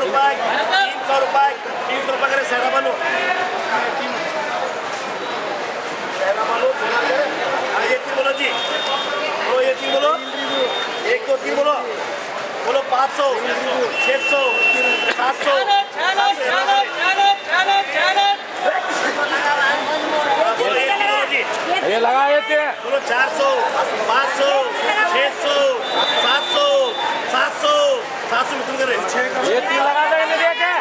रुपये 300 रुपये 300 रुपये करे सहरा बालू ये तीन बोलो जी बोलो ये तीन बोलो 1 2 3 बोलो बोलो 500 600 700 ये लगा देते हैं बोलो 400 500 600 700 700 700 मित्र करे ये तीन लगा देंगे क्या क्या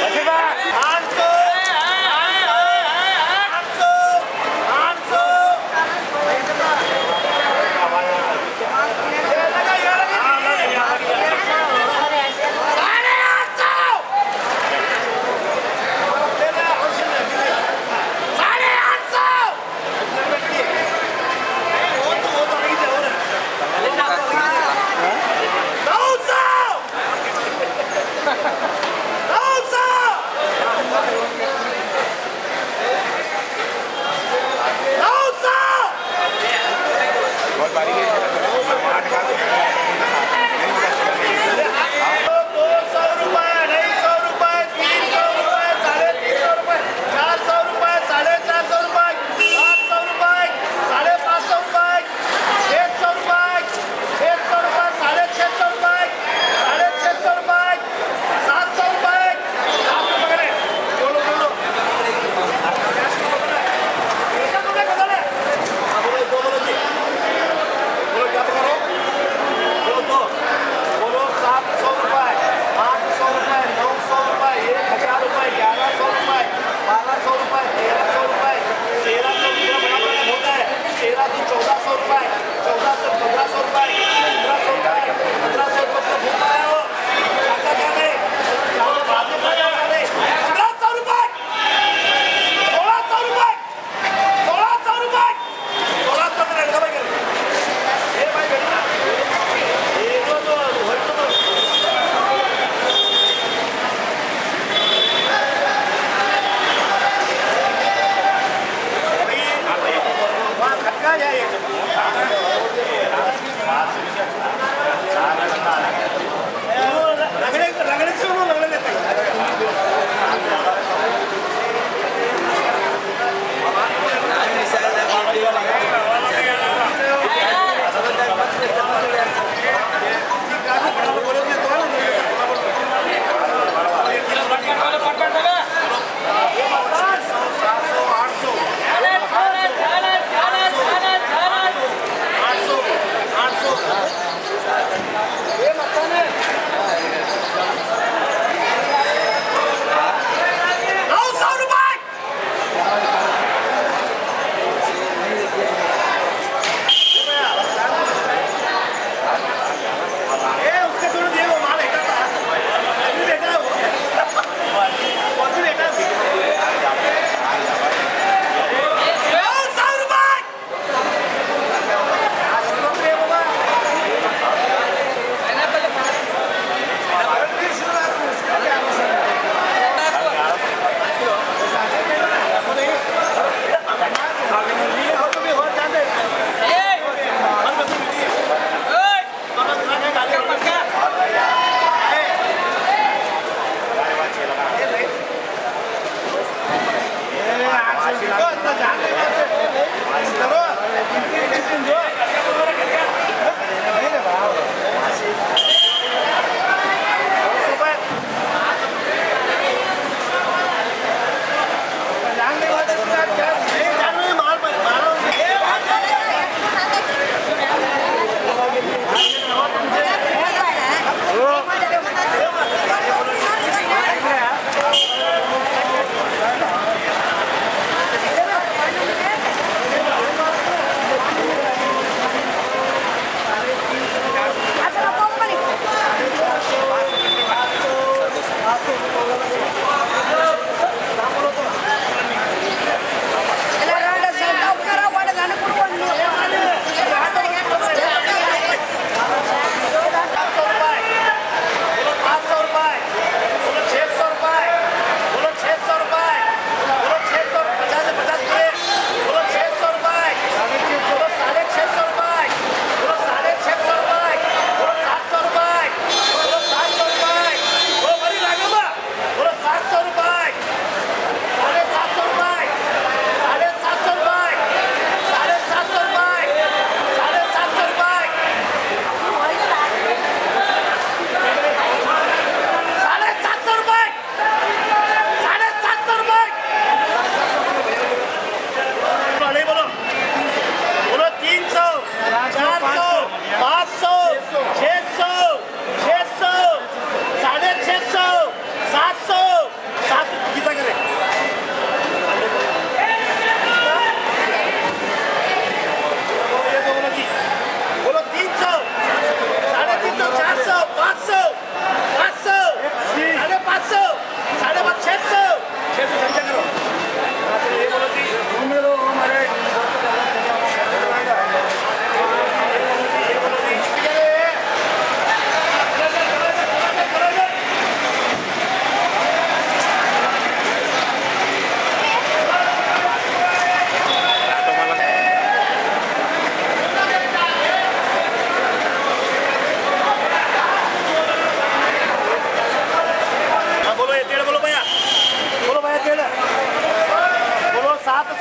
बचेगा 800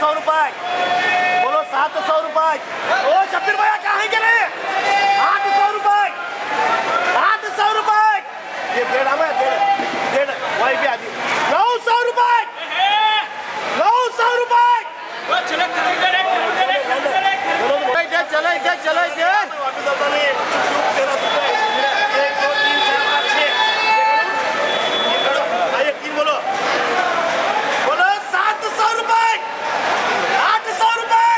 700 रुपये बोलो 700 रुपये ओ शब्बीर भैया कहाँ गेले 800 रुपये 800 रुपये ये डेढ़ हमें डेढ़ वही भी आदि 900 रुपये 900 रुपये चलो वापस आता नहीं 13 रुपये 1 2 3 4 5 6 आइए 3 बोलो बोलो 700 रुपये 800 रुपये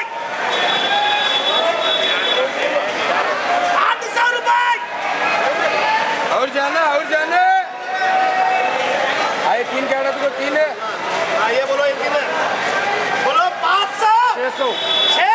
800 रुपये और जाना आए 3 क्या तो 3 है आइए बोलो ये 3 बोलो 500 600 600